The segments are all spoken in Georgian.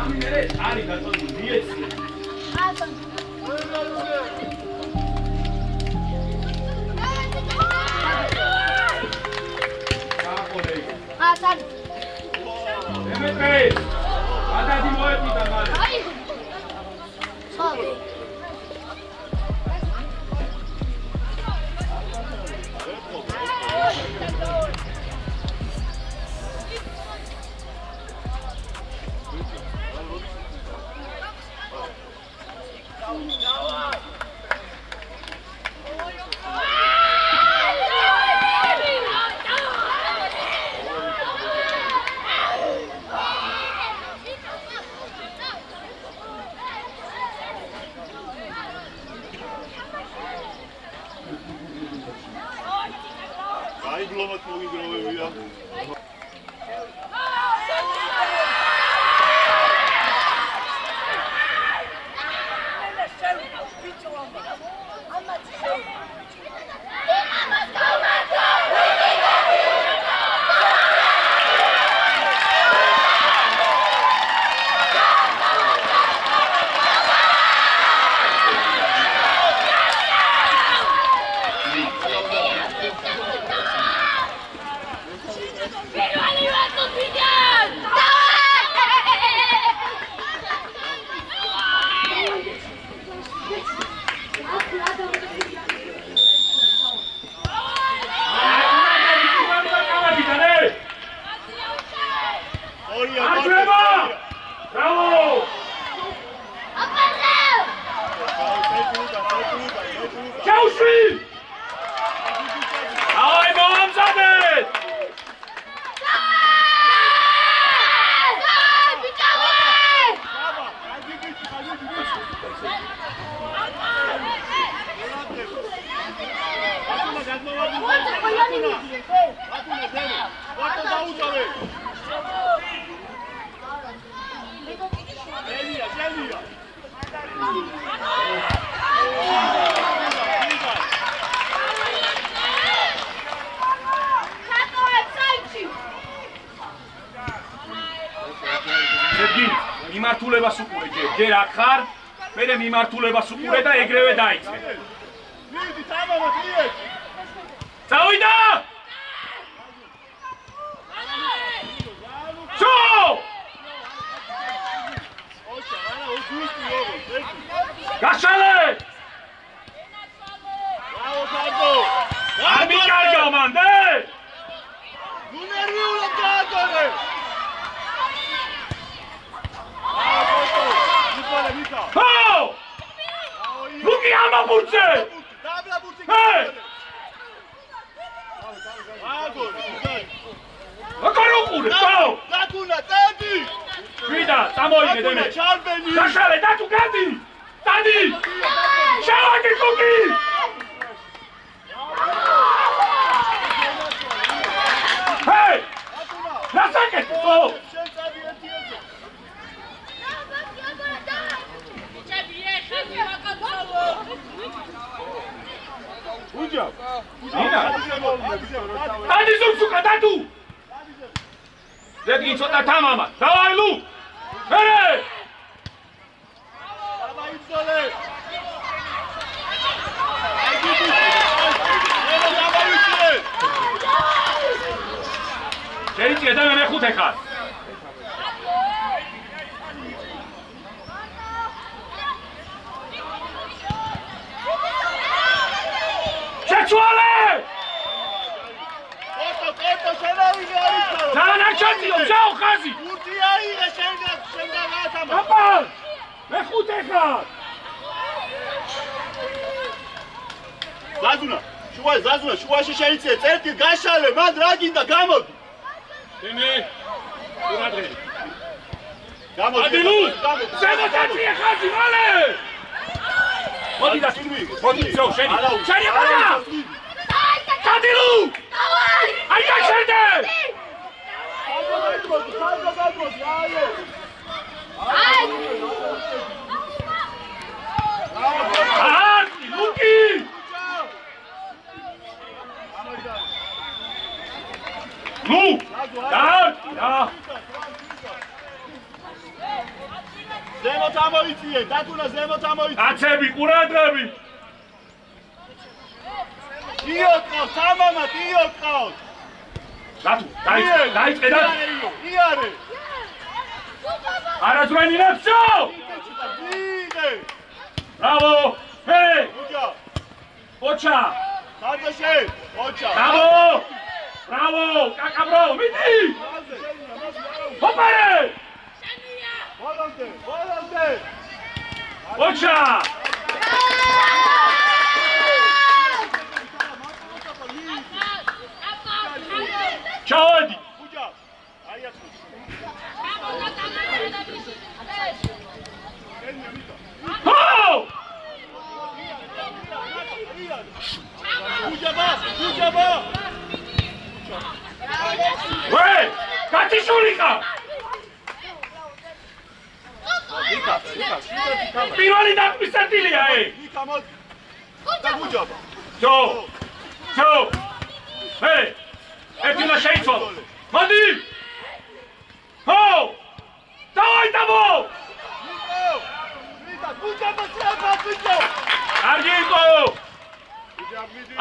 Ari gatovi, dieci. მიმართულებას უყურე ჯერ აქ ხარ, მერე მიმართულებას უყურე და ეგრევე დაიწყე. მიდი თამამად მიეც. წავიდა! შო! ოჩა, არა, უგუსტი როგორ, ერთი. გაშალე! ბრავო, კარგო! არ მიკარგა მანდე! ნუ ნერვიულად გააგონე! Luki ama burçe! Dabla burçe! Hey! Agora ukure, ciao! Datuna, dadi! Vida, tamoide deme! Lasciare, datu gadi! Dadi! Ciao anche Luki! Hey! Lascia che tu! Uđa! Ina! Dadi suka, datu! Dedgi cota tamama! Davaj luk! Mere! Davaj izdole! Davaj izdole! Čelici, da me ne hute kad! Čuale! Oto, šenaviga aričalo! Zana čatio, žao kazi! Urti aire, šena vatama! Kapal! Ne huteka! Zazuna, šuvaj šešenice, certi gašale, man draginda, gamod! Teme, uradredi. Adilu! Semo tačije kazi, male! Vodi da sirvi, vodi, šeni! Šeni, mala! Kadilu! Ajde, šerde! Arti, Luki! Lu! Arti, ja! ზემოთ ამოიწიე, დათუნა ზემოთ ამოიწიე. კაცები, ყურადღებით. იოყავს, თამამად იოყავს. დათუ, დაიწყე და იარე. არაზვენი ნაცო! დიდე. ბრავო! ჰე! უჯა. ოჩა! დადაშე, ოჩა. ბრავო! ბრავო! კაკა ბრავო, მიდი! ჰოპარე! ბოლომდე, ბოლომდე. ოჩა! ჩავედი! უჯა. აი ახლა. ჰო! უჯაბა, უჯაბა. ვე! კატიშულიკა! პირველი დაგმისაწილია ე! იქა მოდი. და უჯაბა. ჯო! ჯო! ჰე! ერთი უნდა შეიცვალო! მოდი! ჰო! დავაი დაბო! უჯაბა ტრაბა ბიჭო. კარგი იყო!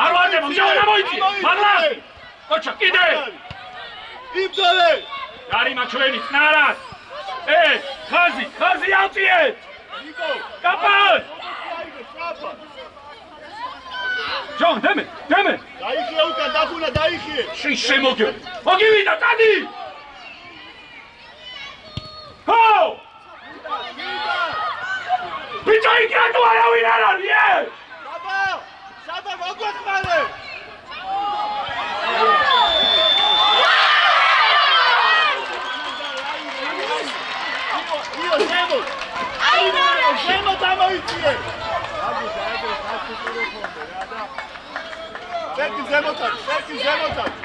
არ ვარდება, მჟავა გამოიწი! მადლად! კოჩა, კიდე! იბძოლე! გარიმა ჩვენი წნარად! ხაზი ავწიეთ! ნიკო! კაპან! ჯონ, დემე! დაიხიე უკან, დათუნა დაიხიე! შემოგე! მოგივიდა, წადი! ჰო! ბიჭო, იქ რატო არავინ არ არის, საბა მოგვეხმარე! ზემოთ ამოიწიე! სერკი ზემოთ არის!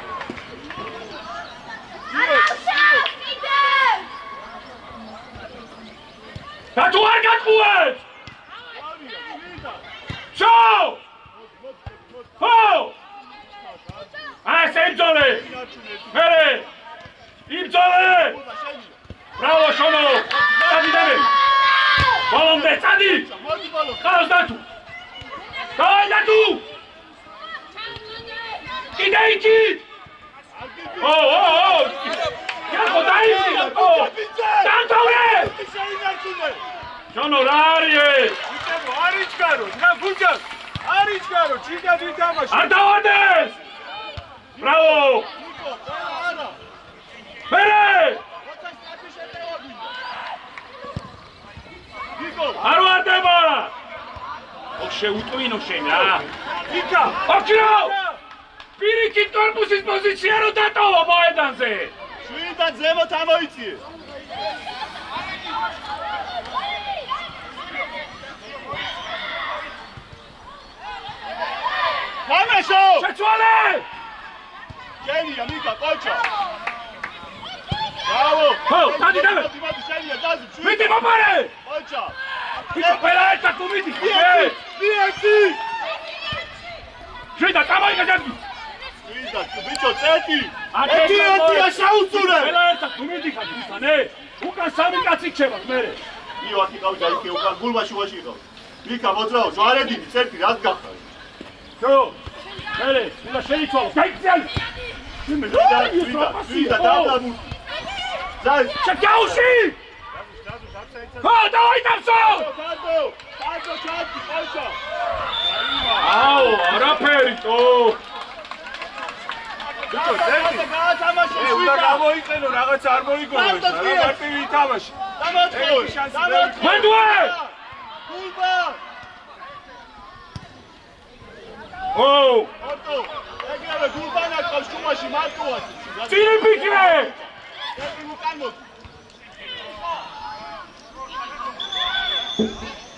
დათუ არ გატყუეთ! შო! ჰო! ასე იბძოლე! მერე! იბძოლე! ბრავო შონო! წადი დემე! ბოლომდე წადი! ხავს დათუ! დავაი დათუ! კიდე იქი! ო! იახო დაიწყი! დამთავრე! შონო რა არის? არ დავარდეს! ბრავო! მერე! არ ვარდება! შეუტვინო შენ რა! იქა! ოქრო! პირიქით კორპუსის პოზიცია რო დატოვა მოედანზე! შვიდად ზემოთ ამოიწიე! გამეშო! შეცვალე! შენია მიკა კოჩა! ბრავო! ხო, დადი დაბე! შენია დაზი! მიდი მოპარე! კოჩა! ბიჭო, ყველა ერთად თუ მიდი! მიეცი! შვიდა, წამოიგე ჯანგი! შვიდა, ბიჭო, წეთი! ეთია შეუწურე! ყველა ერთად თუ მიდი ხარ ისთან, უკან სამი კაცი ჩებათ მერე! იო, აქ იყავი და იქე უკან გულმაში ვაში იყავი. მიკა, მოძრაო, ჯვარედინი, წეთი, რას გახარ? ჯო! მერე, უნდა შეიცვალო, გაიქციანი! შვიდა, დადამუ! შეკაუში! ხო, დავაი დამსო! დადო, ჩატი, ყავშა! აუ, არაფერი, ო! ბიჭო, წეთი! გაათამაშე, უნდა გამოიყენო, რაღაც არ მოიგონოს, რა მარტივი ითამაში. მანდუე! გულბა! ო! ორტო, ეგრევე გულბანა ყავს შუმაში მარტოას. წირი ფიქრე! ერთი უკან მოდი.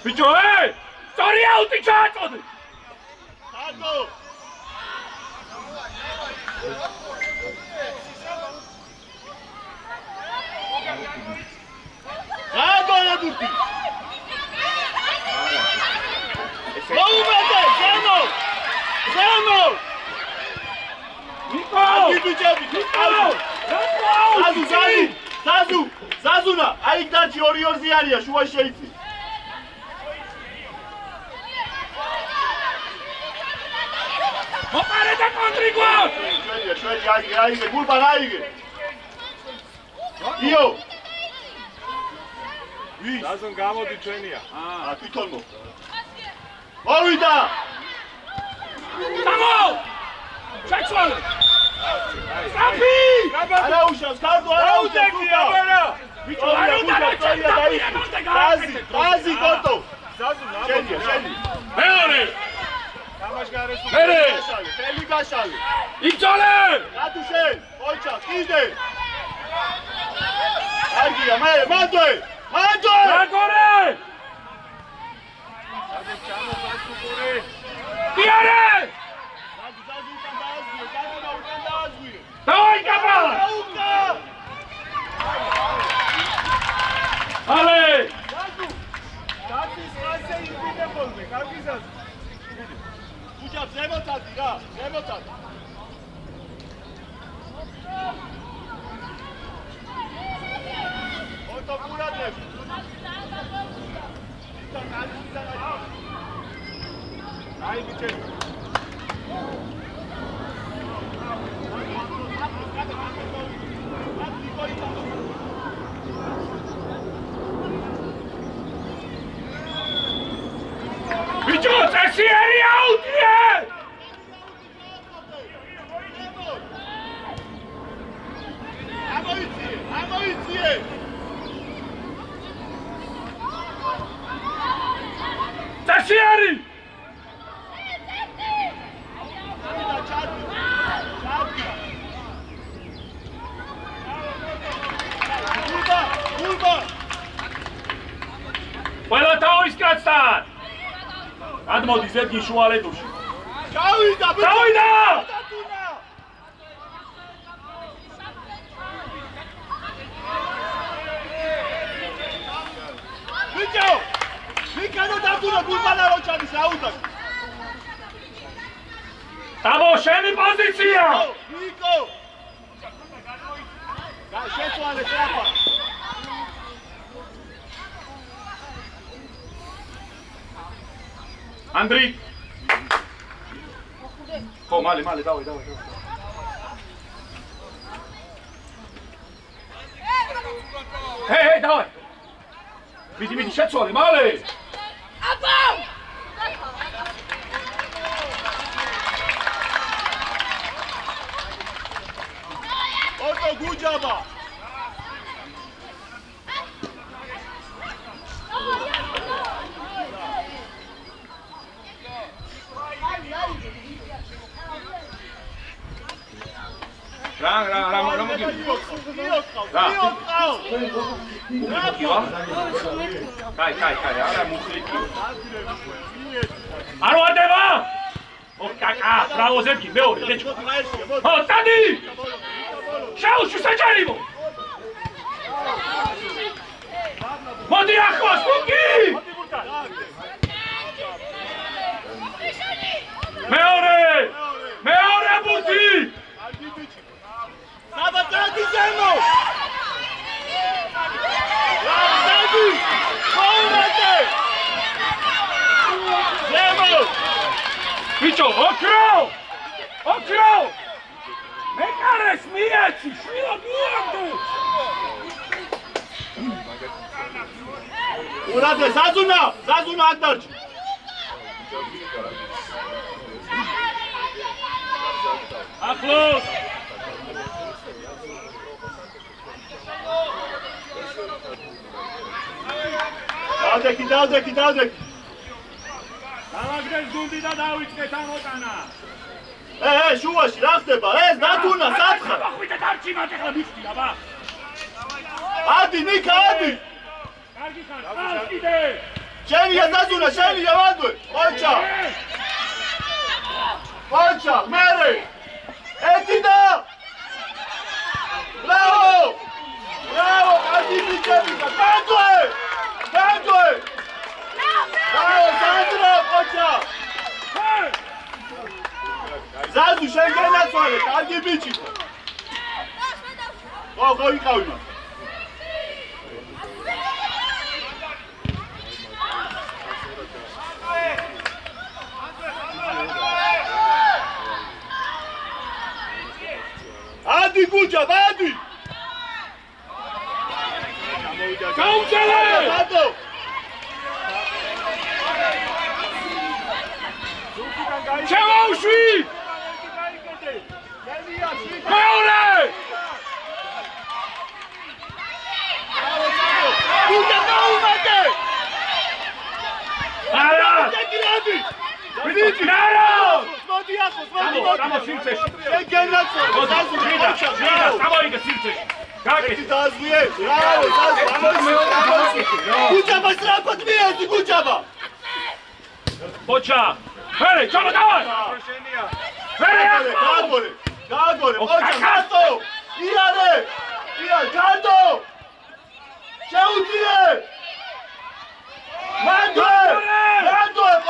ბიჭო, სწორი აუტი ჩააწოდე! დადო! გაგონებუდი! მოუმეტე, ზემო! ზემო! ნიკო! ბიჭები, ნიკო! აზი, ზალი! ზაზუნა, აი დარჩი 2-2-ზე არია, შუაში შეიცი. მოპარე და კონტრიგოს! შვედი, აიგე, გულბან აიგე. იო. ვის? დაზონ გამოდი ჩვენია. თვითონ მო. მოვიდა! დამო! შეცვალე! საფი! არა უშავს, კარდო არა უშავს. აბერა! ვიჩო არა გაზი კოტო. შენია. მეორე! თამაშგარეს მერე! ხელი გაშალე. იბრძოლე! რატო შენ? ოჩა, კიდე. აგია, მერე, მანდე! რაგორე! დიარე! დავაი კაპალა! ალე! უჯა ზემოთადი რა, ზემოთადი. ოტო კურადები. აი ბიჭები. ბიჭო, წესი ერი აუტიე! ამოიციე! წესი ერი! ყველა თავის კაცთან! გადმოდი ზეთგი შუალედურში. ჩავიდა! ბიჭო! ვიკანო დაგუნა გულბანა როჩანის აუდაკ. დამო, შენი პოზიცია! ვიკო! შეცვალე ტრაფა. ანდრი! ხო, მალე, დავай. ჰეი, დავай! მიდი, შეცვალე, მალე! აბა! ოტო გუჯაბა! რა მოგივი? კაი, არა მუხლიკი. არ ვადება? ო კაკა, ბრავო ზეთგი, მეორე, ლეჩო. ო, ტადი! შაუში საჭარიმო! მოდი ახლოს, მუკი! მეორე ბუთი! საბატადი ზემო! საბატადი! ხოურატე! ზემო! ბიჭო, ოქრო! მეკარეს მიეცი, შვილო მიამდე! ურადე, ზაზუნა აქ დარჩი! ახლოს! დავდექი! დავაგდეს გუნდი და დავიწყეთ ამოტანა! შუაში რა ხდება? ეს დათუნა სათხარ! ხვიდე დარჩიმა ახლა მიხდი აბა! ადი ნიკა, ადი! კარგი ხარ, წავს კიდე! შენია ზაზუნა, შენია ვადვე! ოჩა, მერე! ეთიდა! ბრავო, კარგი ბიჭები და დადვე! ბრავო, ზაზუნა, ოჩა! ზაზუ, შენ გენაცვალე, კარგი ბიჭი! ხო, იყავი მას! შევაუშვი! მეორე! არა! ვიდიჩი! არა! მოდი ახოს, სამო სივრცეში. შენ გენერაცია, სამოიგე სივრცეში. გაკეთე. დააზვიე. ბრავო, გუჯაბა სწრაფად მიეძი, გუჯაბა. ოჩა. ფერე, ჩაბა დავარ. ფერე, გააგორე, ოჩა, გატო. ირანე. ირან, გატო. შეუძიე. მანდო,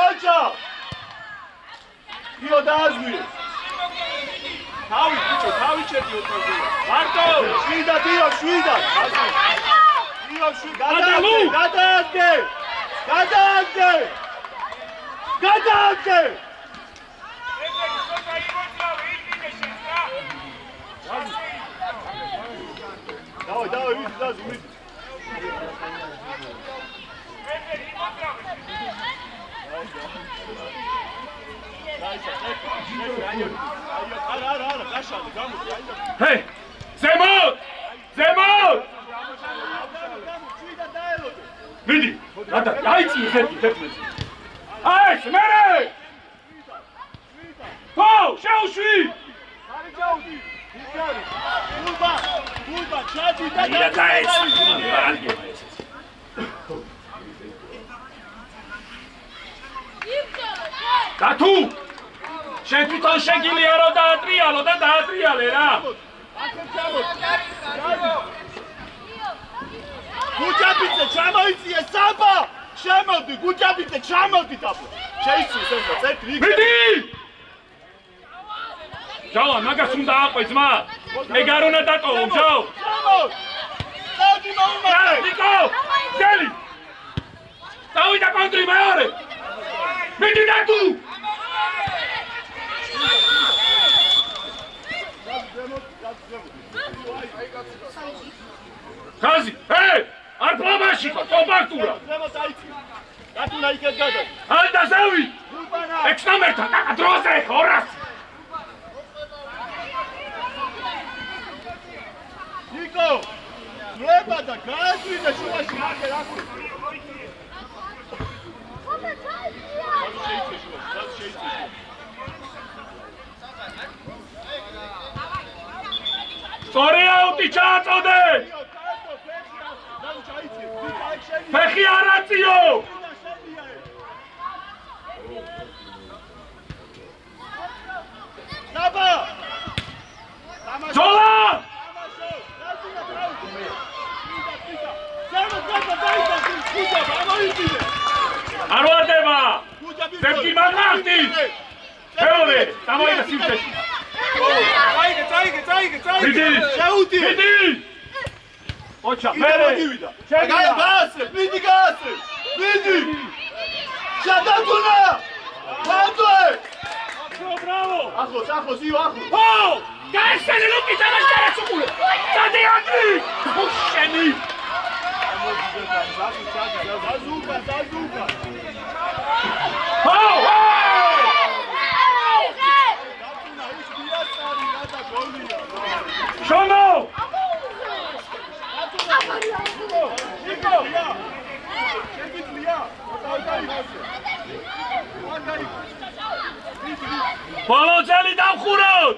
ოჩა. იო დააზვიე. თავი ბიჭო, თავი შედი ოთაზე. მარტო, შვიდა დიო, შვიდა. დიო, შვიდა. გადააგდე. დავай, ვიდი, დაზი, ვიდი. არა, გაშალე, გამოდი, ჰე! ზემოთ! შვიდა დაელოდე. ვიდი! რადა, აიცი ხეთი. აი, მერე! ხო, შეუშვი! არი ჩაუდი. ისარი. გულბა, ჩადი და და თუ შენ თვითონ შეგილია რომ დაატრიალო და დაატრიალე რა. გუჯაბიძე ჩამოიწიე საბა. შემოდი, გუჯაბიძე ჩამოდი დაბლა. შეიცის ეს წეთრი. ვიდი! ჯავა, მაგას უნდა აყვე ძმა. ეგ არ უნდა დატოვო, ჯაო. ჩამოდი. დადი მოუმართე. ნიკო! ძელი! დავიდა კონტრი მეორე! ვიდი და თუ! ხაზი, არ პლავაში ხარ, კომპაქტურა. ზემოთ აიცი. გატუნა იქეთ გადა. აი და ზევი. გულბანა. 6 ნომერთან, კაკა დროზე 200. ნიკო. ვლება და გააძვიდე შუაში აქე რაკუ. სწორი აუტი ჩააწოდე! ფეხი არ აწიო! ნაბა! ჯოლა! არ ვარდება! ზებკი მაგნახტი! მეორე, დამოიგე სივრცეში! წაიგე! ვიდი! შეუდი! ვიდი! ოჩა, მერე! გაასრე! ვიდი! შადატუნა! მანდოე! ბრავო! ახლოს, იო, ახლოს! ო! გაიხსენე ლუკი თამაშგარაც უკულე! სადიაკი! ხუშენი! ზაზუკა! ო! შონო! ბოლო ძელი დავხუროთ!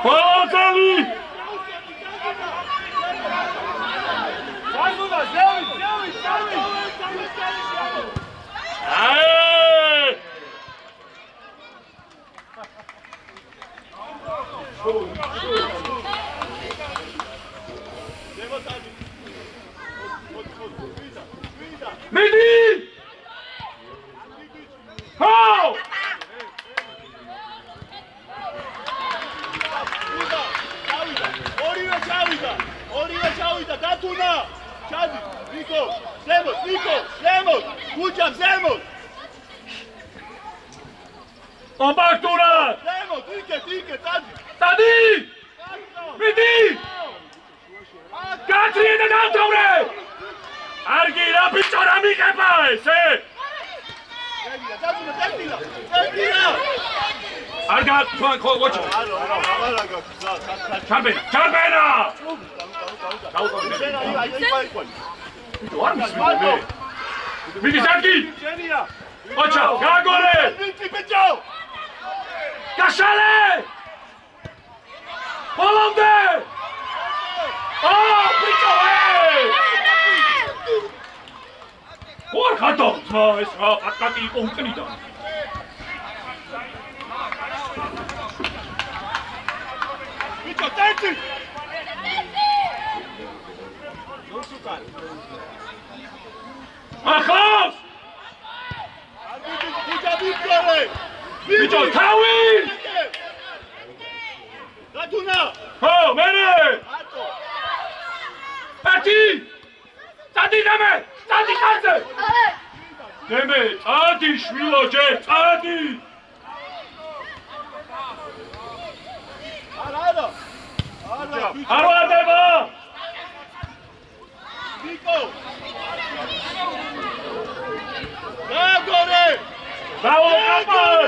ბოლო ძელი! Midi! Ho! ორივე ჩავიდა, დათუნა! ჩადი, ნიკო, ზემოთ, გუჯამ, ზემოთ! კომპაქტურად! ზემოთ, იქეთ, წადი! Stadi! Vidi! Gatri და დამთავრე! Argi რა ბიჭო რა მიყება ესე? Arga თქვენ ხო ვოჩი. არა ჩარბენა, ჩარბენა! Vidi Sargi! Ocha, gagore! Gashale! Holande! Oh, bicho, hey! What happened? Es war ataki unkenida. Bicho, tenti! Achos! Bicho, tawi! Ratuna! Oh, mene! Ati! Stadi deme! Stadi karse! Deme, stadi shvilo je, stadi! Aro adeva! Nico! Gagore! Bravo, Kapal!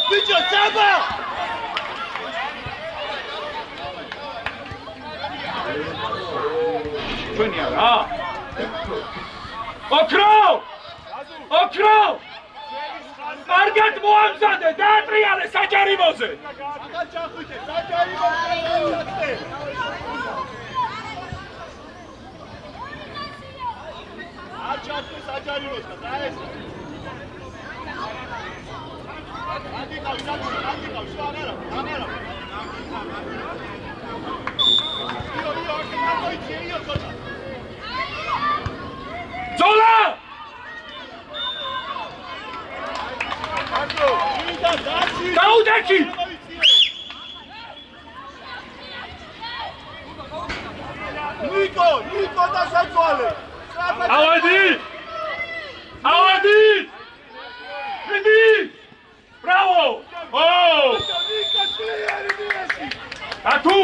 Bicho, Saba! ჩვენი არა. ოქრო! ოქრო! კარგად მოამზადე, დაატრიალე საჯარიმოზე. აღარ ჩახვიდე, საჯარიმოზე. არ ჩახვიდე საჯარიმოზე, დაეს. აგიკავ, აღარა. Zola! Daudeki! Nico da Santuale! Awadi! Awadi! Vidi! Bravo! Oh! Tatu!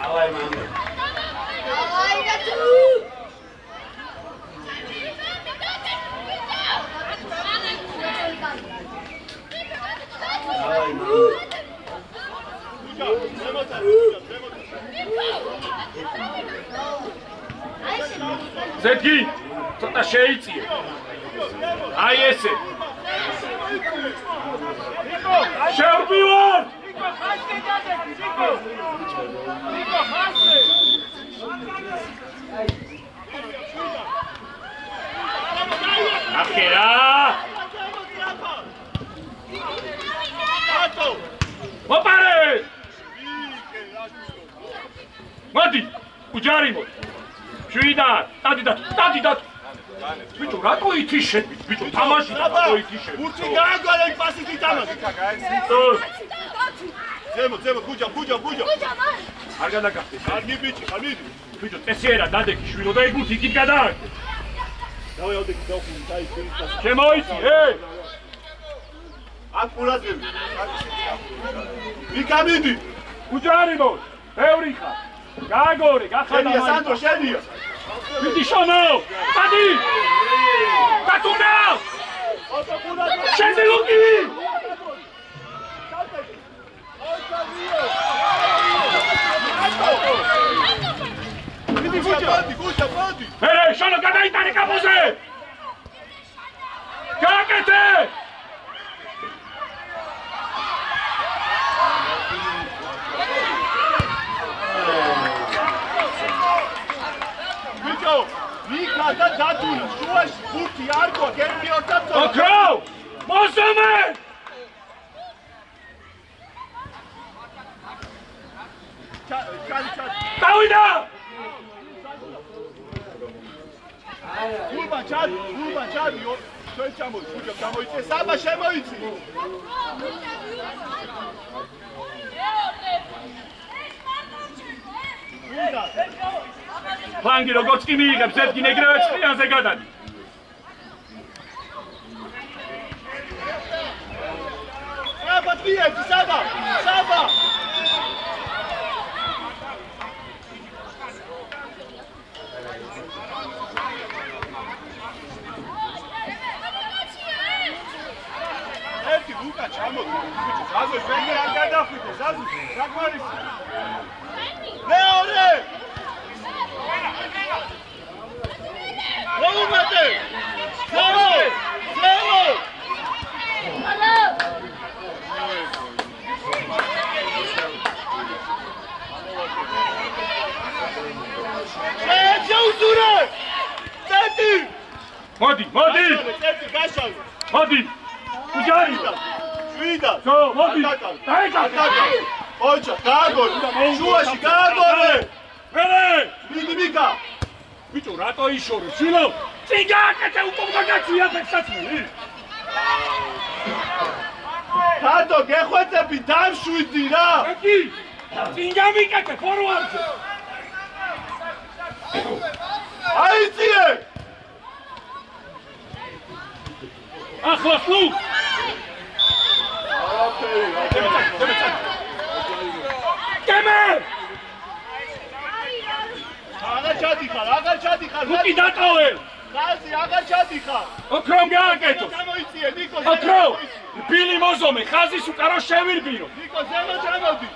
Awai mama. Awai Tatu! Zedgi, ცოტა შეიწიე. აი ესე. შევდივარ. აფერა. მოპარე. მოდი, უჯარიმო. შვიდა, დადი. Bicho, rato ითიშეთ, bicho, თამაში და rato ითიშეთ. ურჩი გააგვალე პასით ითამაში. ზემო, გუჯა. არ გადაგახდეს. კარგი ბიჭი, ხამიდი. Bicho, წესიერა დადექი შვიდო და იგუთ იქით გადააგდე. დავეავდე დაუხუნი დაი ფერისას. შემოიცი, აქ ყურადღები. ვიკამიდი. უჯარიმო, ბევრი ხარ. გააგორე, გახადა. შენია სანდრო, შენია. ვიდიშონო! დადი! დათუნა! შეზელუკი! გუჯა. ერე, შონო გადაიტანე კაპოზე! გააკეთე! ვიკა და დათუნა შუაში ხუთი არ გვაქვს ერთი ორ-და ოქრო! მოსომე! დავიდა! გულბა ჩადი ჩვენ ჩამოიწე საბა შემოიცი ფლანგი როგორც კი მიიღებს ერთგინ ეგრევე წყლიანზე გადადი. გასპიეთ საბა საბა ერთი ლუკა ჩამოდი ზაზოს ვენგერ არ გადახვიდე ზაზოს რა გვარის მეორე მოუმატე ზემო ზემო შეუძურე წეთი მოდი წეთი გაშალე მოდი უჯარი შვიდა ზო მოდი დაეკატე ოჩა გააგორე შუაში გააგორე ვერე მიდი მიკა ბიჭო რატო იშორე შილო წინ გააკეთე უკომგაგაცია ფექსაცმელი თადო გეხვეწები დამშვიდი რა ეკი წინ გამიკეთე ფორვარდზე აიწიე ახლა სულ გემე აღარ ჩადიხარ უკი დატოვე ხაზი აღარ ჩადიხარ ოქრომ გააკეთო გამოიწიე ნიკო ოქრო ბილი მოზომე ხაზის უკარო შევირბინო ნიკო ზემო ჩამოდი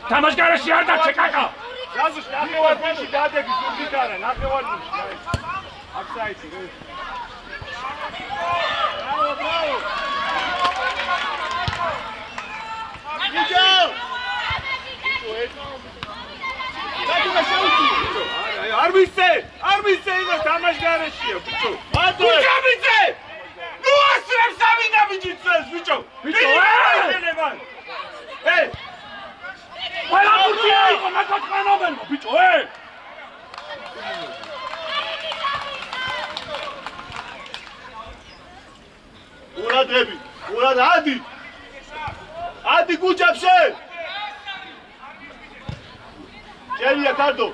თამაშგარაში არ დარჩე კაკა ზაზოს ნახევარფინში დადეგი ზურგიტარა ნახევარფინში აქ საიტი ბრავო ნიკო დაგუნა შეუწი არ მისცე იმას თამაშგარეშია ბიჭო მანდო ბიჭო ნუ ასრებს ამინდა ბიჭიცეს ბიჭო ყველა ბურთია იყო ნაკოთხანობენო ბიჭო ურად ადი გუჯაბშე ჯერია კარტო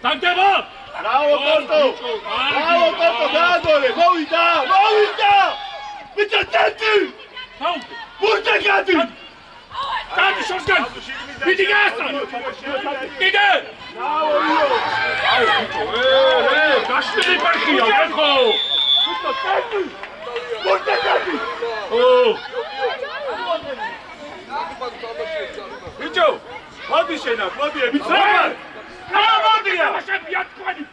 დაგდება ბრავო კარტო გაადორე მოვიდა ბიჭო წეთი ბურთი გადი დადი შორსგან მიდი გასწავლ კიდე გაშლილი პარკია ეხო ბიჭო წეთი ბურთი გადი ბიჭო მოდი შენა მოდი ბიჭო გამოდია შევია თქვენი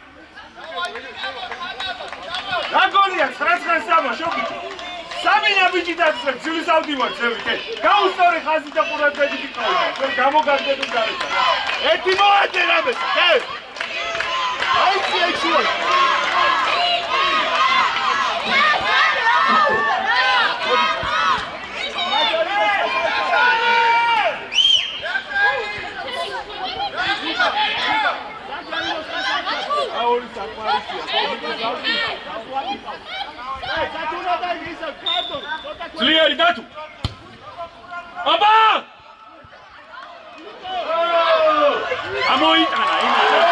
რა გოლია 9-3 შობიჭო სამინა ბიჭი დაგწევ ძილის ავდივარ ძევი გაუსწორე ხაზი და ყურადღებით იყავი ვერ გამოგაგდები გარეშე ერთი მოადე რამეს ხე აიცი ეჩუა აური საკმარისია ძლიერი დათუ აბა ამოიტანა იმედა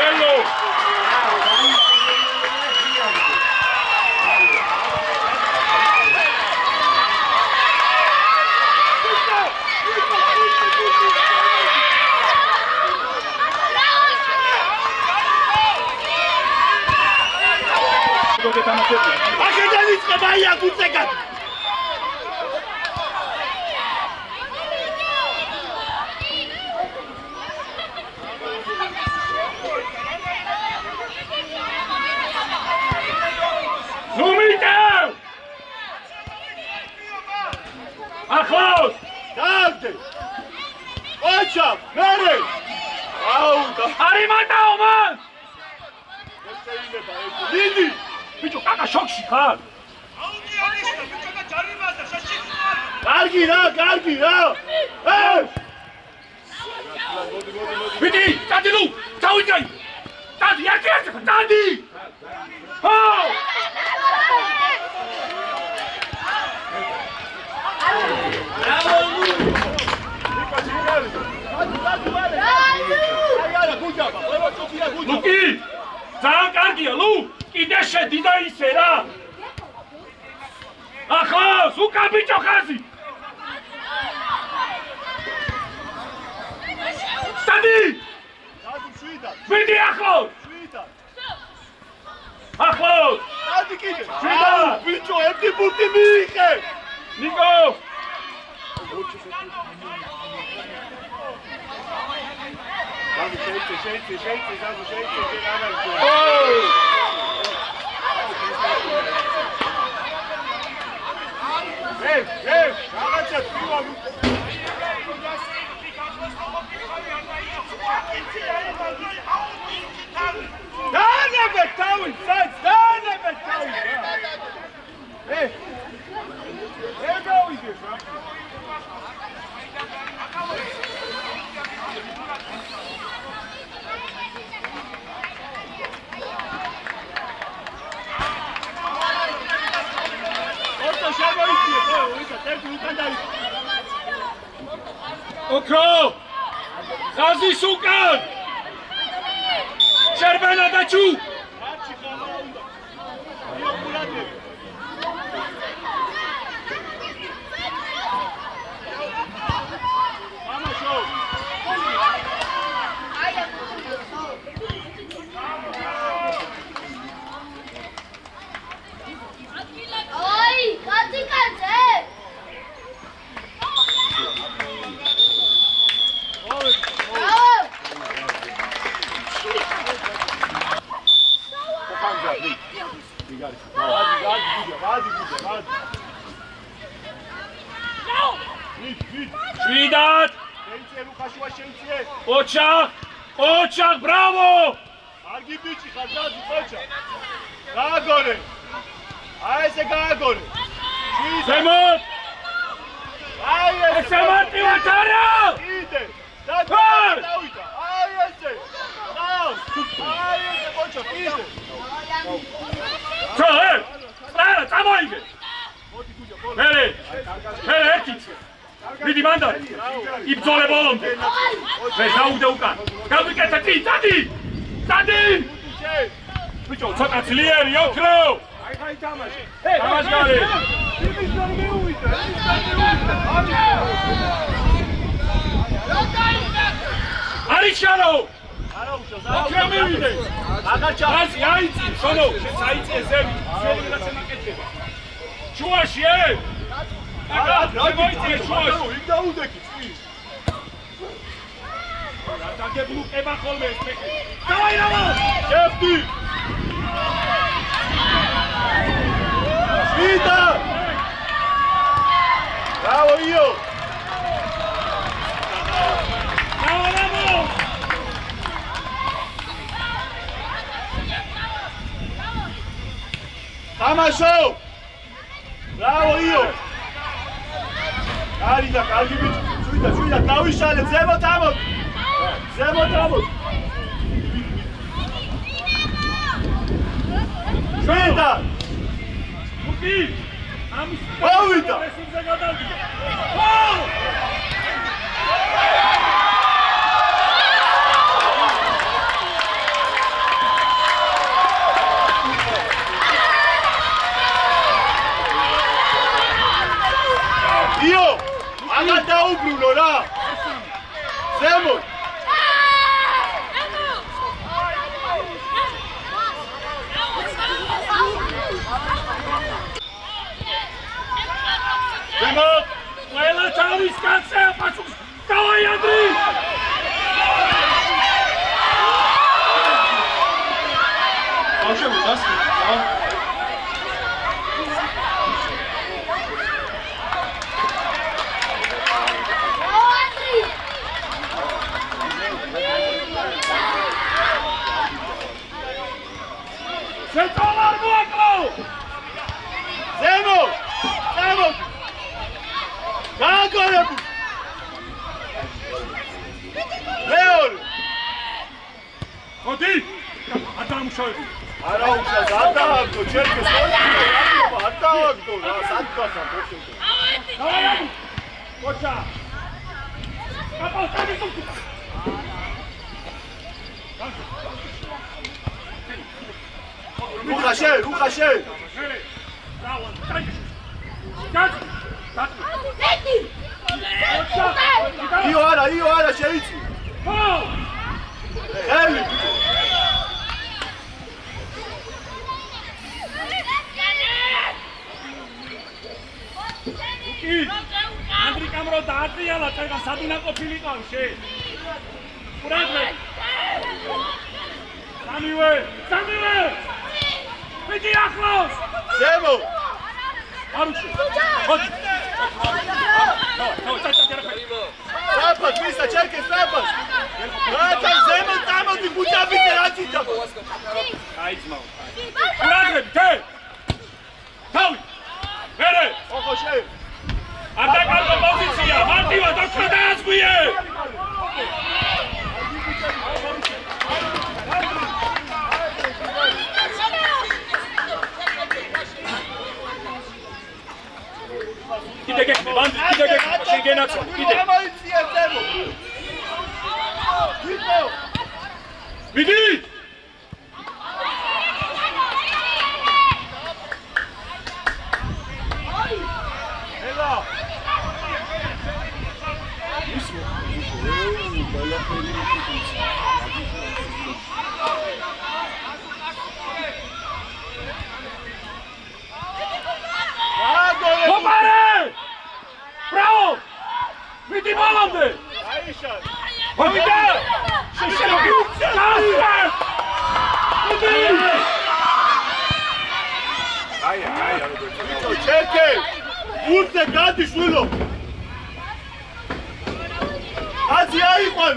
ელო აქედან იწყება აი აქ უწეკად ნუ მიტევ ახლავს დააგდე ოჩა მერე აუ და არი მატაო მან მიდი ბიჭო კაკა შოქში ხარ კარგი რა ბიჭი დადი ნუ წავიდგაი დადი ერთ დადი ჰო ლუკი ძალიან კარგია ლუ კიდე შედი და ისე რა ახლოს, უკან ბიჭო ხაზი. სტადი! დადი შვიდა. შვიდი ახლოს. შვიდა. ახლოს. დადი კიდე. შვიდა. ბიჭო, ერთი ბურთი მიიღე. ნიკო! დადი შეიცე, რაღაცა თქვა. დაანებეთ თავი, დაანებეთ თავი. გავიგე რა. ოქრო! ხაზის უკან! შერბენა დაჩუ! Oi, kati kaze. შვიდად! ოჩახ, ბრავო! კარგი ბიჭი ხარ, დადი ოჩახ. გააგორე. აი ესე გააგორე. ზემოთ! აი ესე მარტივად არა! კიდე. დადი დავიდა. აი ესე. აი ესე ოჩახ, კიდე. ჩო, წამოიგე! მერე ერთი! მიდი მანდარი! იბრძოლე ბოლომდე! მე დაუდე უკან! გავიკეთა წინ, წადი! ბიჭო, ცოტა ძლიერი, ოქრო! აი თამაში. თამაშგარი! იმის ვერ მეუვიდა. არის შარო! არა უშავს. ოქრო მივიდე! აღარ ჩასი, აიწი! შონო, შეცაიწე ზევი! ზევი რაღაცა ნაკეთება! შუაში, მოიწე შუაში! იქ დაუდექი წინ. დაგებლუკება ხოლმე ეს მეკე! დავაი რამა! შეფდი! შვიდა! ბრავო იო! თამაშო! ბრავო იო! კარგი ბიჭი, შვიდა, დავიშალე, ზემოთ ამოთ! შვიდა! უკი! ამის გავიდა! ესიმზე გადავიდა! იო! აღარ დაუბრუნო რა! ზემოთ! ზემოთ! ყველა თავის კაცზე პასუხს დავაი ანდრი! ბავშვები დასწრეთ რა! შეწოლარ მოაკლო! ზემოთ! გააგორებულ! მეორე! მოდი! ადამუშავები! არა უშავს, არ დააგდო, ჩერკეს არ დააგდო რა, სათქასა ბოქშე. დავაი ანდრი! ოჩა! კაპოსტანი სულ! რუხაშე! ბრავო, იო არა შეიცი. ხელი. ანდრი კამრო დაატრიალა წეგან სადუნაკო ფილიყავში. ურადრე. სამივე. მიდი ახლოს. ზემო. არუჩი. ხოდი. Запад, Миса, черкай, запад! Братан, зема тамоди, бутабите раците! Айцмау. Урадрები, თე! თავი! მერე! ოხო შე! ატაკალო პოზიცია, მარტივად ოქრა დააზღვიე! კიდე გეკნე, ბანდი, კიდე გეკნე, შენ გენაცვა, კიდე! გამოიწია ზემო! ვიტო! მიდი! ელა! Opare! Bravo! Vidi bolonde! Aisha! Povide! Šešelo! Kasper! Vidi! Vito, čekaj! Urte, gadi šulo! Kazi ja ipan!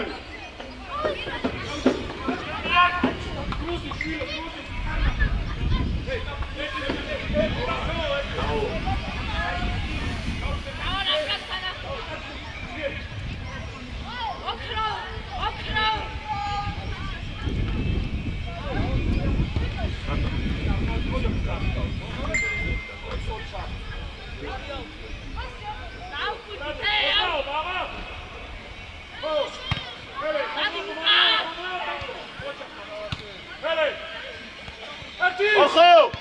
Ojo!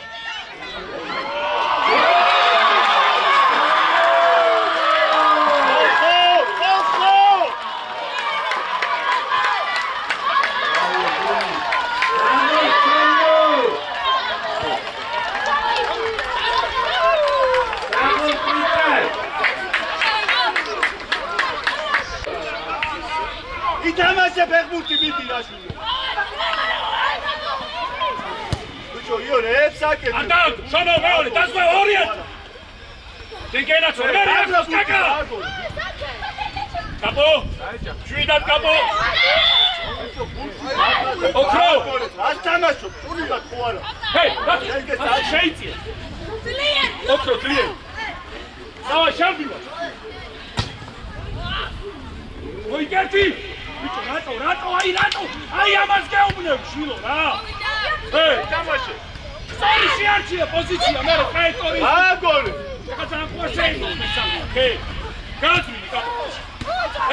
ითამაშე ფეხბურთი მიდი რაშვილო. ბიჭო, იო რეფსაკე. ანდა, შენო მეორე, დასვე 2-1. შენ გენაცვა, მერე ახლოს კაკა. კაპო. შვიდად კაპო. ოქრო. ას თამაშობ, სულიდან ხო არა. ჰეი, რატო შეიწია? ოქრო, ძლიერ. დავა, შევდივარ. მოიგერთი. ბიჭო, რატო, აი ამას გეუბნებ, შვილო, რა. ჰეი, თამაშე. სწორი შეარჩია პოზიცია, მერე ტраექტორი. აგორე. ეხლა ძალიან ყურშეინო, მისამე. ჰეი, გაძვილი კაპო.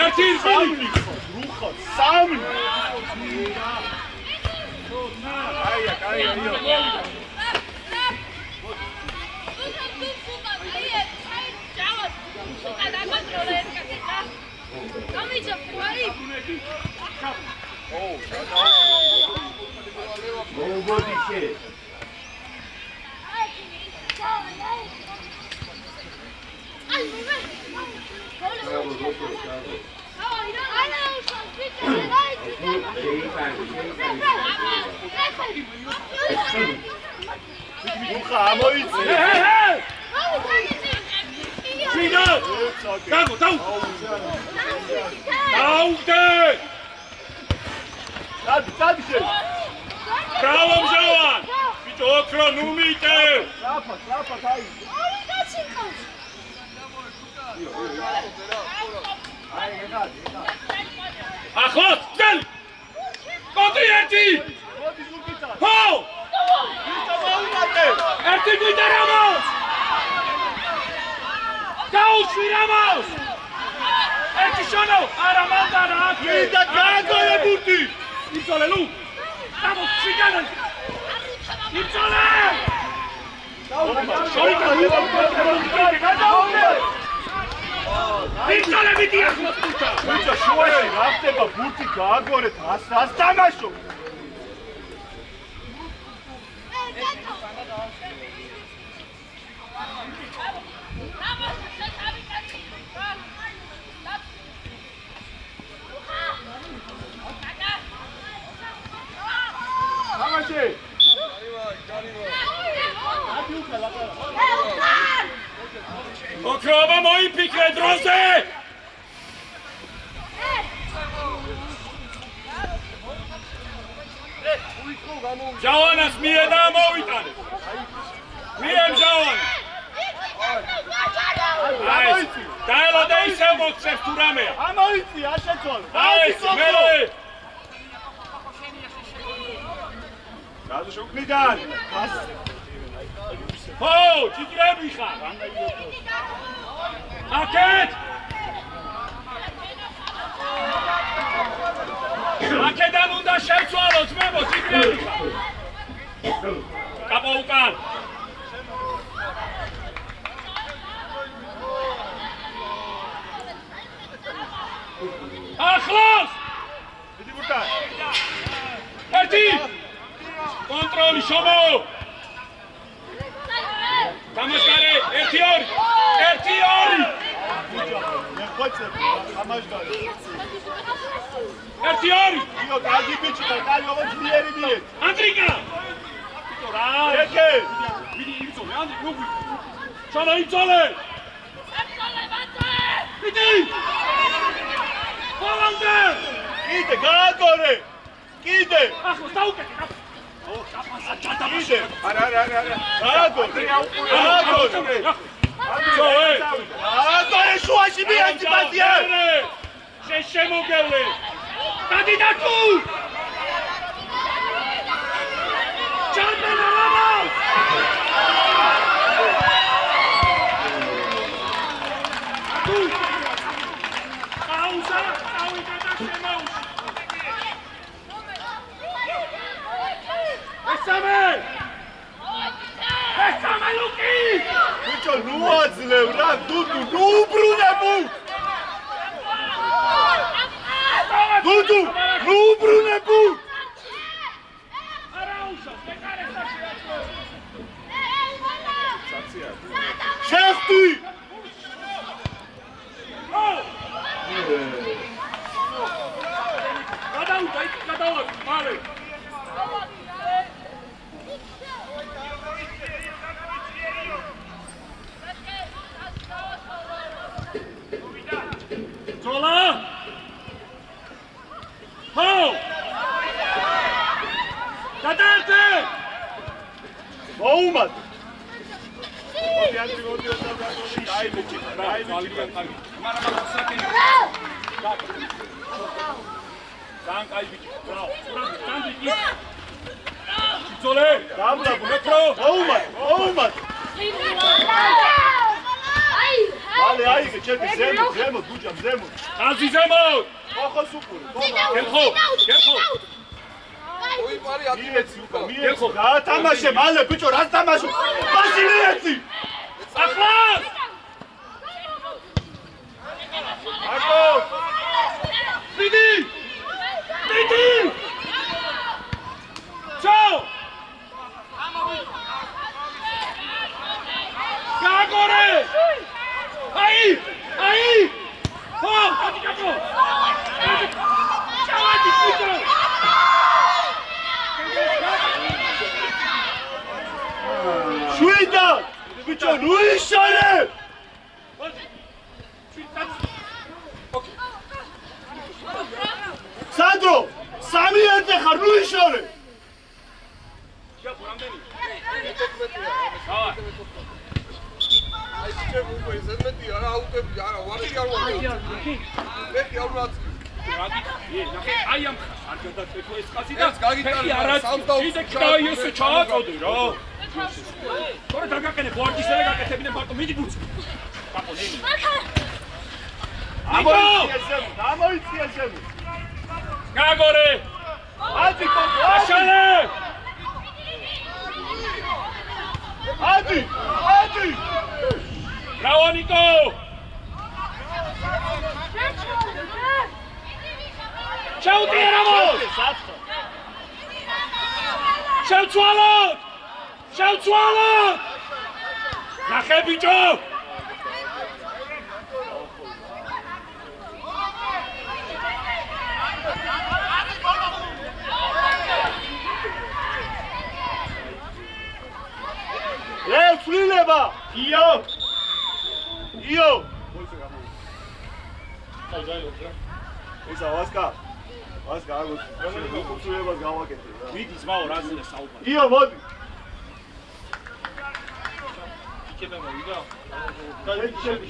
ერთი ზვილი. რუხა, სამი. აია, იო. რუხა ამოიცი. ჰეი! შვიდა! გაგო, დაუ! დაუგდე! დადი შე. ბრავო მჟავან! ბიჭო, ოქრო, ნუ მიტე! ლაფა, დაი. ახლოს, ძელი! კოდი ერთი! მოდი ზუგიტა. ჰო! ვიტო მოუნატე. ერთი გვიდა რამოს! დაუშვი რამოს! ერთი შონო! არა მანდანა აქე! ვიდა გაგორე ბურთი. იცოლე, ლუ! დამო, შიგანან! იცოლე! მიწოლებითი ახლოს თუთა. ბიჭო, შუაში რა ხდება? ბურთი გააგორეთ, ას დამაშო. თამაში. ოქროობა მოიფიქრე დროზე. ჯავანას მie და მოვიტანე. მie ჯავანა. დაელოდე ისე მოხსებს თუ რამეა. ამოიწი, არ შეცვალე. ეს მერე. გაზო შუქნიდან. ხო, ჭიქრები ხარ. აკეთ. აკედან უნდა შევცვალოთ, მემო, ჭიქრები ხარ. კაპო უკან. ახლოს. დიდი ბურთა. ერთი. კონტროლი შობო. თამაშგარე 1-2. 1-2. მე ხოცები, თამაშგარე. 1-2. იო, კარგი ბიჭი და კარგი ობო ძლიერი მიეთ. ანდრიკა. თვითონ რა. ეკე. ვიდი იწოლე, ანდრი, მოგვი. ჩამა იწოლე. ვიდი. ბოლანდე. კიდე გააგორე. კიდე. ახლოს დაუკეთე. ო, ჩაფასა ჩატაბაშე. კიდე. არა. გააგორე. გააგორე. ძოე. გააგორე შუაში მიეცი პატია. შემოგევლე. დადი და თუ. ჩარდანა რამოს. თუ. აუზა, ავიდა და შემოუშ. ესამე ლუკი. ბიჭო, ნუ აძლევ რა, დუდუ, ნუ უბრუნებუ. დუდუ, ნუ უბრუნებუ. შეხტი. გადავა, მალე. ძოლა. ხო. გადაერთე. მოუმატ. მოდი ანდრი, მოდი აი ბიჭი, აი ბიჭი. მაგრამ საკენი. ძალიან კაი ბიჭი. ბრავო. ანდრი. ძოლე. გამლაბო, მოუმატ. Vale, aí, que tinha que zemo, Dudia, zemo. Azzi zemo. Coja sucuro. Gelxo. Მიეცი უკა, მიეცი. რა თამაშე, მალე ბიჭო, რა თამაშო? მასი მიეცი. ახლოს. აკო. დიდი. ჩო. გაგორე. აი. ხო, კაპო. ჩავადი ბიჭო. შვიდა. ბიჭო, ნუ იშარე. სანდრო, 3-1 ხარ, ნუ იშარე. აი ამ არ გადაწყვეტო ეს ხაზი და ფეხი არა ისე ისე ჩააწოდე რა. თორე დაგაკეთე ბორდის და გაკეთებინე მარტო მიდი ბუცი. კაპონენი. გამოიწია ზემო. გაგორე. ადი კო, აშალე. ადი. შევცვალოთ! შევცვალოთ! ნახე ბიჭო! წვლილება! იო! იო! ისა ვასკა აგოს უცვლელებას გავაკეთე რა. მიდი ძმაო რაზეა საუბარი. იო მოდი. იქება მოვიდა. შედი.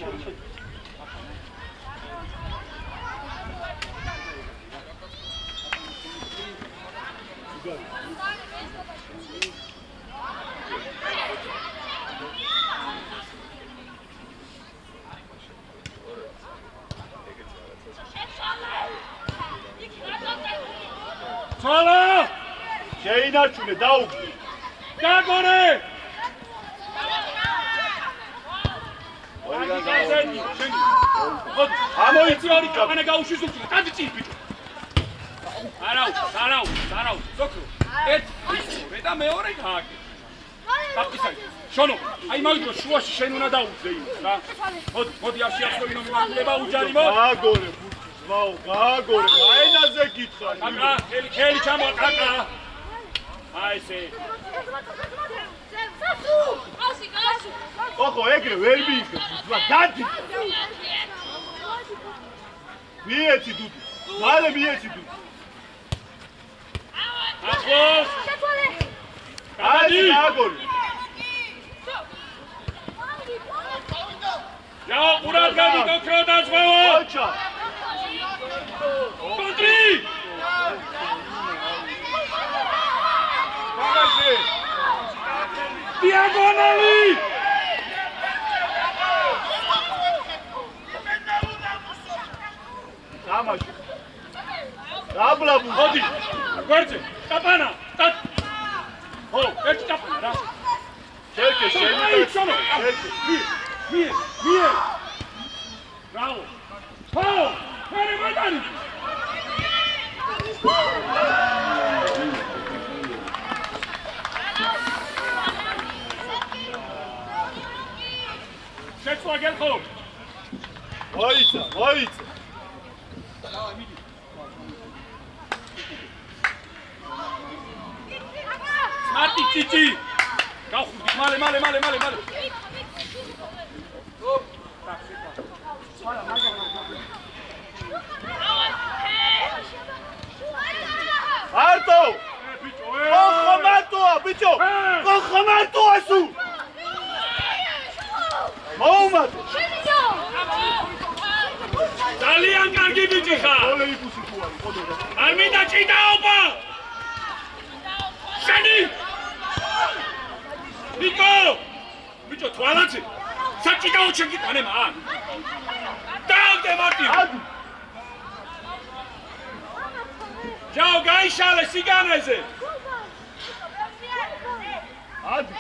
ცვალა! შეინარჩუნე დაუგდი. გაგორე! ამოიცი ორი კაპანა გაუშვი ზუგდიდ. დადი წინ ბიჭო. არაუ. ზოქრო. ერთ ისურე და მეორე გააკეთე. დაფისაი. შონო, აი მაგდრო შუაში შენ უნდა დაუძე იმას რა. მოდი არ შეახსოვინო მიმართულება უჯარი მო. გააგორე. ვაუ, გააგორე, მაინაზე გითხარი. აკა, ხელი ჩამოაკაკა. აი ესე. ოხო, ეგრე ვერ მიიღებ, ზღვა, დადი. მიეცი დუდი. მალე მიეცი დუდი. ახლოს. აი, გააგორე. ჯაო, ყურად გადიდოქრო დაძღვეო. ოჩა. კონტრი! მაგაზე. დიაგონალი! თამაში. დაბლაბუ. მოდი. გვერდზე. კაპანა. ო, ერთი კაპანა რა. შერკე, შენო. მie. ბრავო. ჰო! მერე მაგარი. შეცვლა გელხო. ვაიცა. მარტი წიწი. გავხურდი, მალე. არტო! ოხო მარტოა, ბიჭო! ოხო მარტოა სულ! მოუმატე! ძალიან კარგი ბიჭი ხარ. ტროლეიბუსი თუ არის, ხოდოდა. არ მინდა ჭიდაობა. შენი! ნიკო! ბიჭო, თვალაცი. საჭიდაო შეგიტანე მან. დავდე მარტი. ჯაო, გაიშალე სიგანეზე. ადი.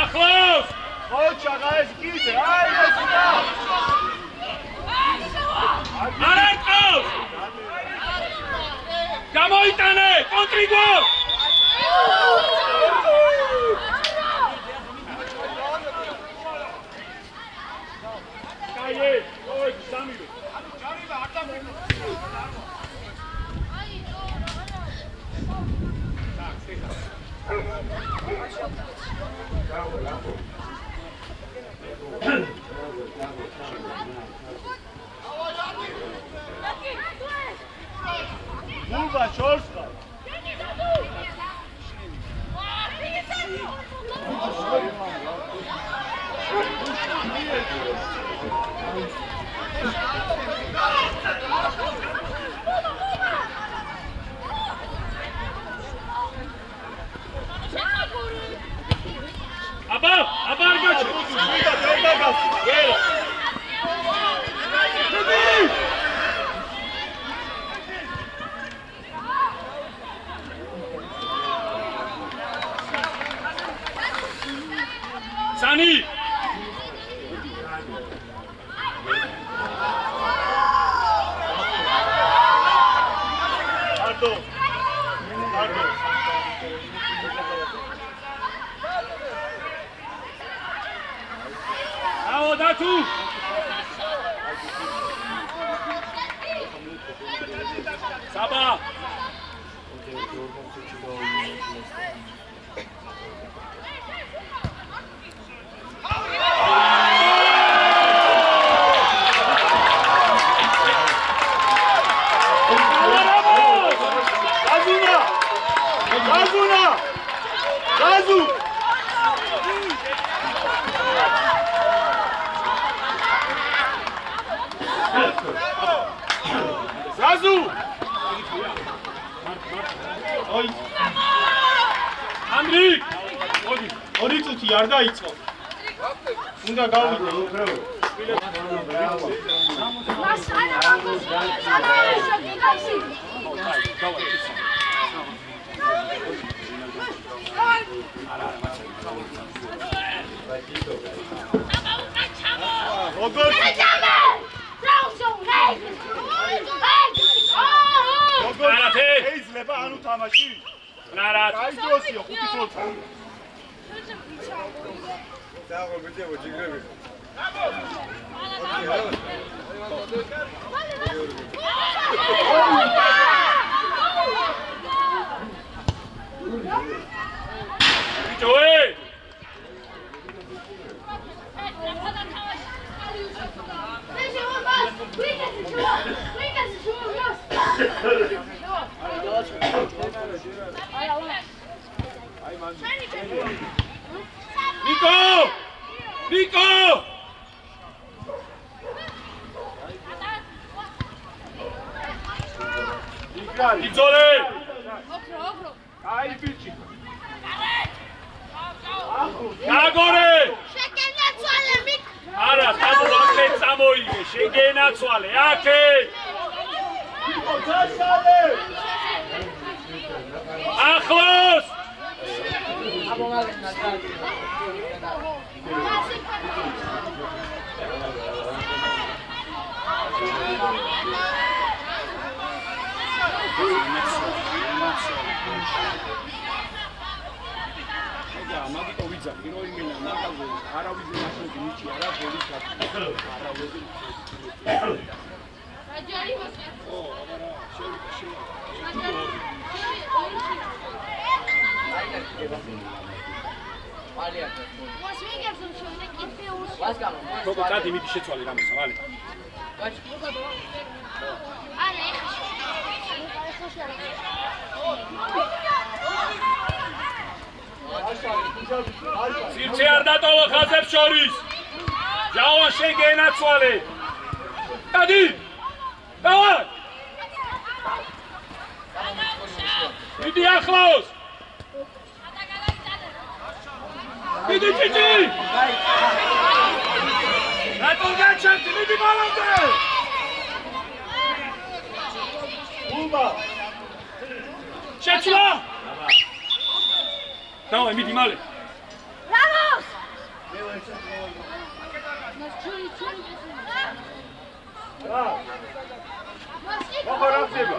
ახლოს! ოჩა, გაეს კიდე, აი ეს და! არარტყავს! გამოიტანე! კონტრიგო! კაიე! ოი, სამივე! გულბა შორს ხარ. აბა არ გაჩვენ. დათუ საბა არ დაიწყო. უნდა გავიდე. მას არა მაგას სამაეშო გიგასი. როგორ შეიძლება ანუ თამაში? რა აი დროსიო 5 წუთი. დააღო ბიჭებო ჯიგრები. ჯოე Nico! Nico! Izole! აი ბიჭი. Gagore! შეგენაცვალე მიკ. Არა, თამო აქე წამოიგე, შეგენაცვალე, აქე! ნიკო ჩაშალე. ახლოს! მაგიტო ვიძახი რომ იმენა მაგაზე არავის ნახები მიჭი არა ბოლის გაკეთება არავის რაჯარი მოსე ო აბარა მას ვიგებს რომ შემდეგ კითხე უშ როგორ დადი მიდი შეცვალე რამისა ვალე არა ეხა სივრცე არ დატოვა ხაზებს შორის ჯავა შეგენაცვალე დადი დავა მიდი ახლოს მიდი ჭიჭი რატომ გაჩერდი მიდი ბალანზე უბა შეცვლა დავა მიდი მალე რამოს რა როგორ ახსება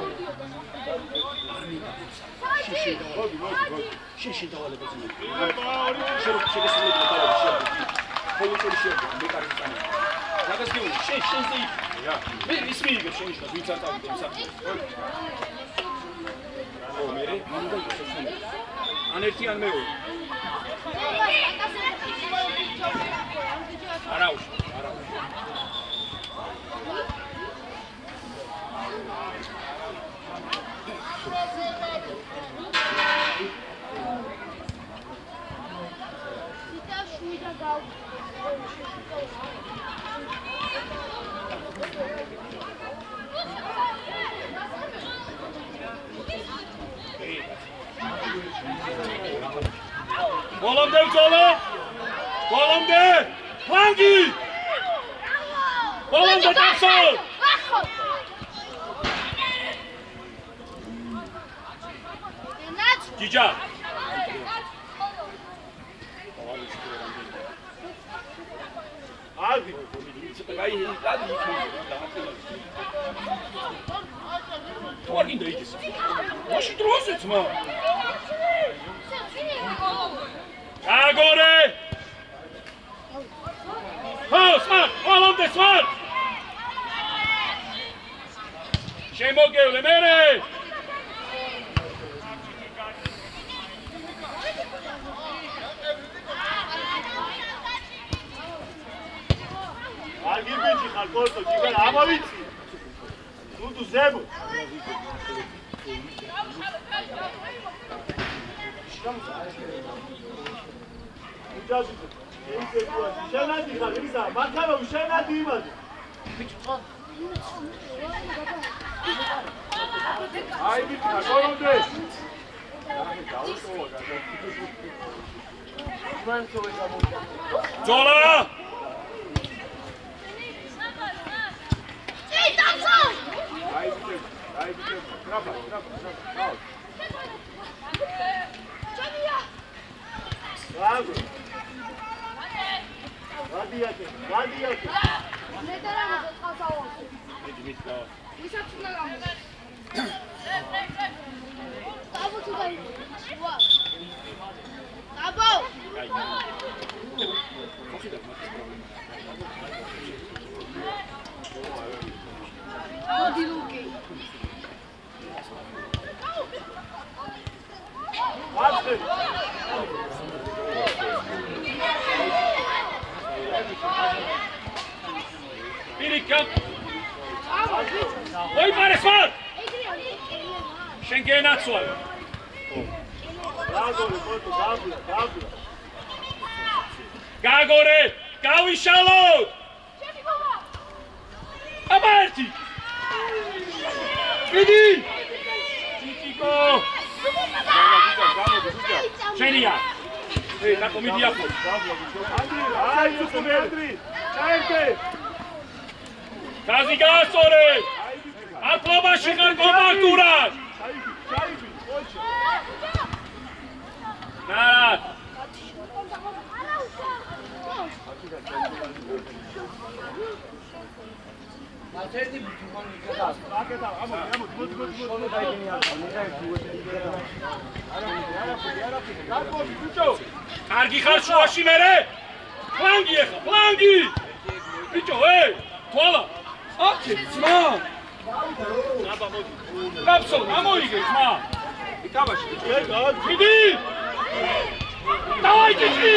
შეში დავალებაზე უბა ორი შეგესწრებით დავალე შეაბდი პოლიტური შეაბდი მე კარგი წამი რაგას გეუბნი შენზე იქ რა მე ის მიიღე შენიშნავს ვინც არ წავიდა იმ საფრთხეს ო მერე მინდა ისე ან ერთი ან მეორე არაუშ Bolomde uçoğlu! Bolomde! Hangi? Bolomde taksol! Cica! Abi! Tuargin da ikiz. Başı durmasın mı? Agore! Ha! სმარ, ყველამდე სმარ. შემოგევლე მერე. კარგი ბიჭი ხარ კორტო, ჯიგარ ამავიცი. თუნდუ ზემო. შენადი ხარ, ისა, მანქანო შენადი იმადი. აი ბიჭა, გოლონდე. ძოლა! აი ბიჭა, ტრაფა. Bravo. Radiyate. Neden ama hata oldu? Uşakçılar ama. Tabu tuday. Tabu. Hadi Luki. Hadi. Birikam. Oy Paris var. Schengen atsoal. Bravo, bravo. Gagore, gavishalo. Aberti. Vidi. Titico. Genia. La comedia po. Ai, tu Pedri. Certo. Kazi gasore. Alkobashi kombatura. Sahibi, hoca. Na. Კარგი ხარ შუაში მერე? ფლანგი ეხა, ფლანგი! ბიჭო, თვალა! აკე, ძმა! კაფსო, ამოიგე, ძმა! იკავაში, მიდი! დავაი ჭიჭი!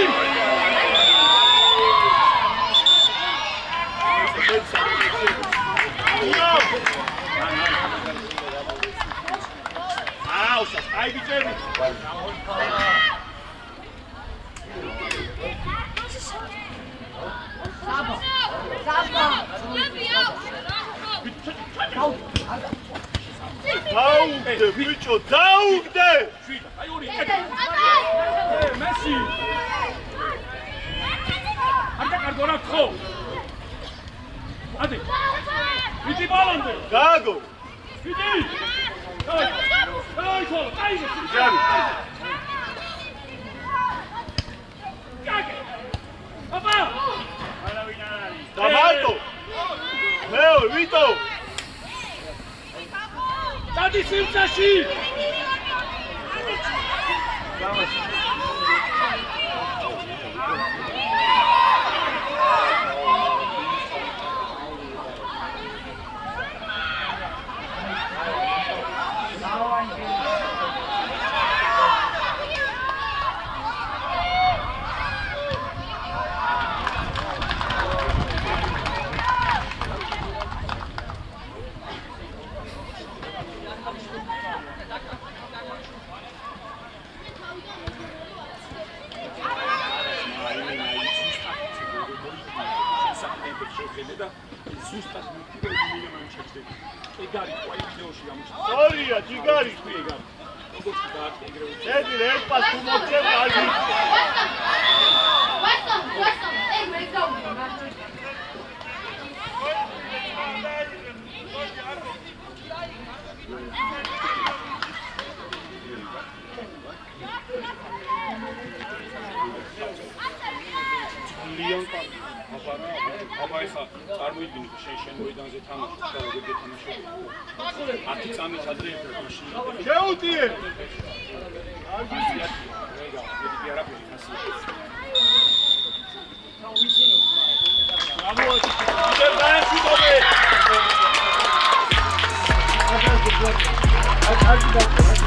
აუსას, აი ბიჭები! Daude, bicho, daude! Ai ori, Messi! Anda cardona tro! Ade! Vidi balande! Gago! Vidi! Dai! Dai, tolo! Dai! Javi! Caghe! Papà! Damato! Leo, Vito! Dadi simțași! Sorry, Jigari! Cedi, le pas tu moce mali! Lion აბა ეხა წარმოიდგინე შენ მოედანზე თამაშობ და როგორ გეთამაშობ 10 წამით ადრე მაშინ შეუტიე კარგი